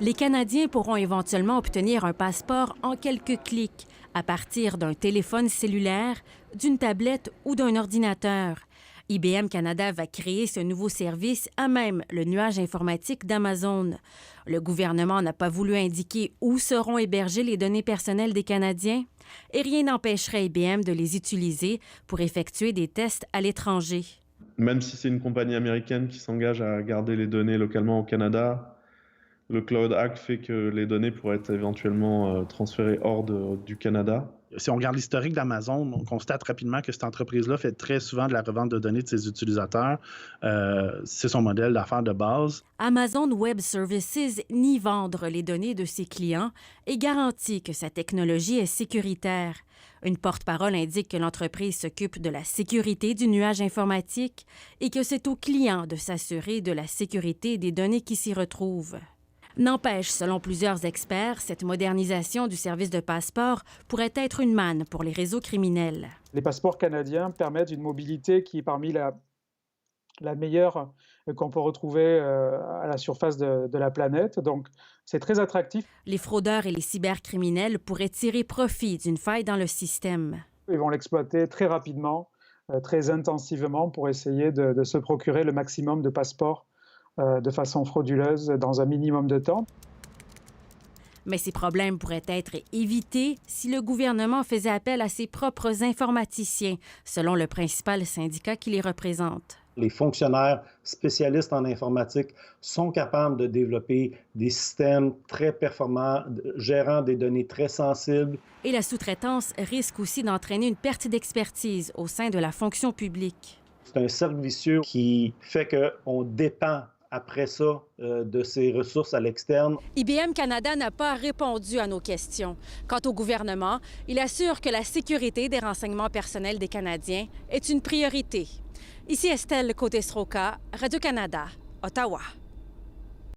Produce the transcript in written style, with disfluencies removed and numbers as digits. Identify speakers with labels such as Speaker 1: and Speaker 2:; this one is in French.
Speaker 1: Les Canadiens pourront éventuellement obtenir un passeport en quelques clics à partir d'un téléphone cellulaire, d'une tablette ou d'un ordinateur. IBM Canada va créer ce nouveau service à même le nuage informatique d'Amazon. Le gouvernement n'a pas voulu indiquer où seront hébergées les données personnelles des Canadiens et rien n'empêcherait IBM de les utiliser pour effectuer des tests à l'étranger.
Speaker 2: Même si c'est une compagnie américaine qui s'engage à garder les données localement au Canada, le Cloud Act fait que les données pourraient être éventuellement transférées hors du Canada.
Speaker 3: Si on regarde l'historique d'Amazon, on constate rapidement que cette entreprise-là fait très souvent de la revente de données de ses utilisateurs. C'est son modèle d'affaires de base.
Speaker 1: Amazon Web Services nie vendre les données de ses clients et garantit que sa technologie est sécuritaire. Une porte-parole indique que l'entreprise s'occupe de la sécurité du nuage informatique et que c'est aux clients de s'assurer de la sécurité des données qui s'y retrouvent. N'empêche, selon plusieurs experts, cette modernisation du service de passeport pourrait être une manne pour les réseaux criminels.
Speaker 4: Les passeports canadiens permettent une mobilité qui est parmi la meilleure qu'on peut retrouver à la surface de la planète. Donc, c'est très attractif.
Speaker 1: Les fraudeurs et les cybercriminels pourraient tirer profit d'une faille dans le système.
Speaker 4: Ils vont l'exploiter très rapidement, très intensivement pour essayer de se procurer le maximum de passeports de façon frauduleuse dans un minimum de temps.
Speaker 1: Mais ces problèmes pourraient être évités si le gouvernement faisait appel à ses propres informaticiens, selon le principal syndicat qui les représente.
Speaker 5: Les fonctionnaires spécialistes en informatique sont capables de développer des systèmes très performants, gérant des données très sensibles.
Speaker 1: Et la sous-traitance risque aussi d'entraîner une perte d'expertise au sein de la fonction publique.
Speaker 5: C'est un cercle vicieux qui fait qu'on dépend après ça de ses ressources à l'externe.
Speaker 1: IBM Canada n'a pas répondu à nos questions. Quant au gouvernement, il assure que la sécurité des renseignements personnels des Canadiens est une priorité. Ici Estelle Côté-Sroka, Radio-Canada, Ottawa.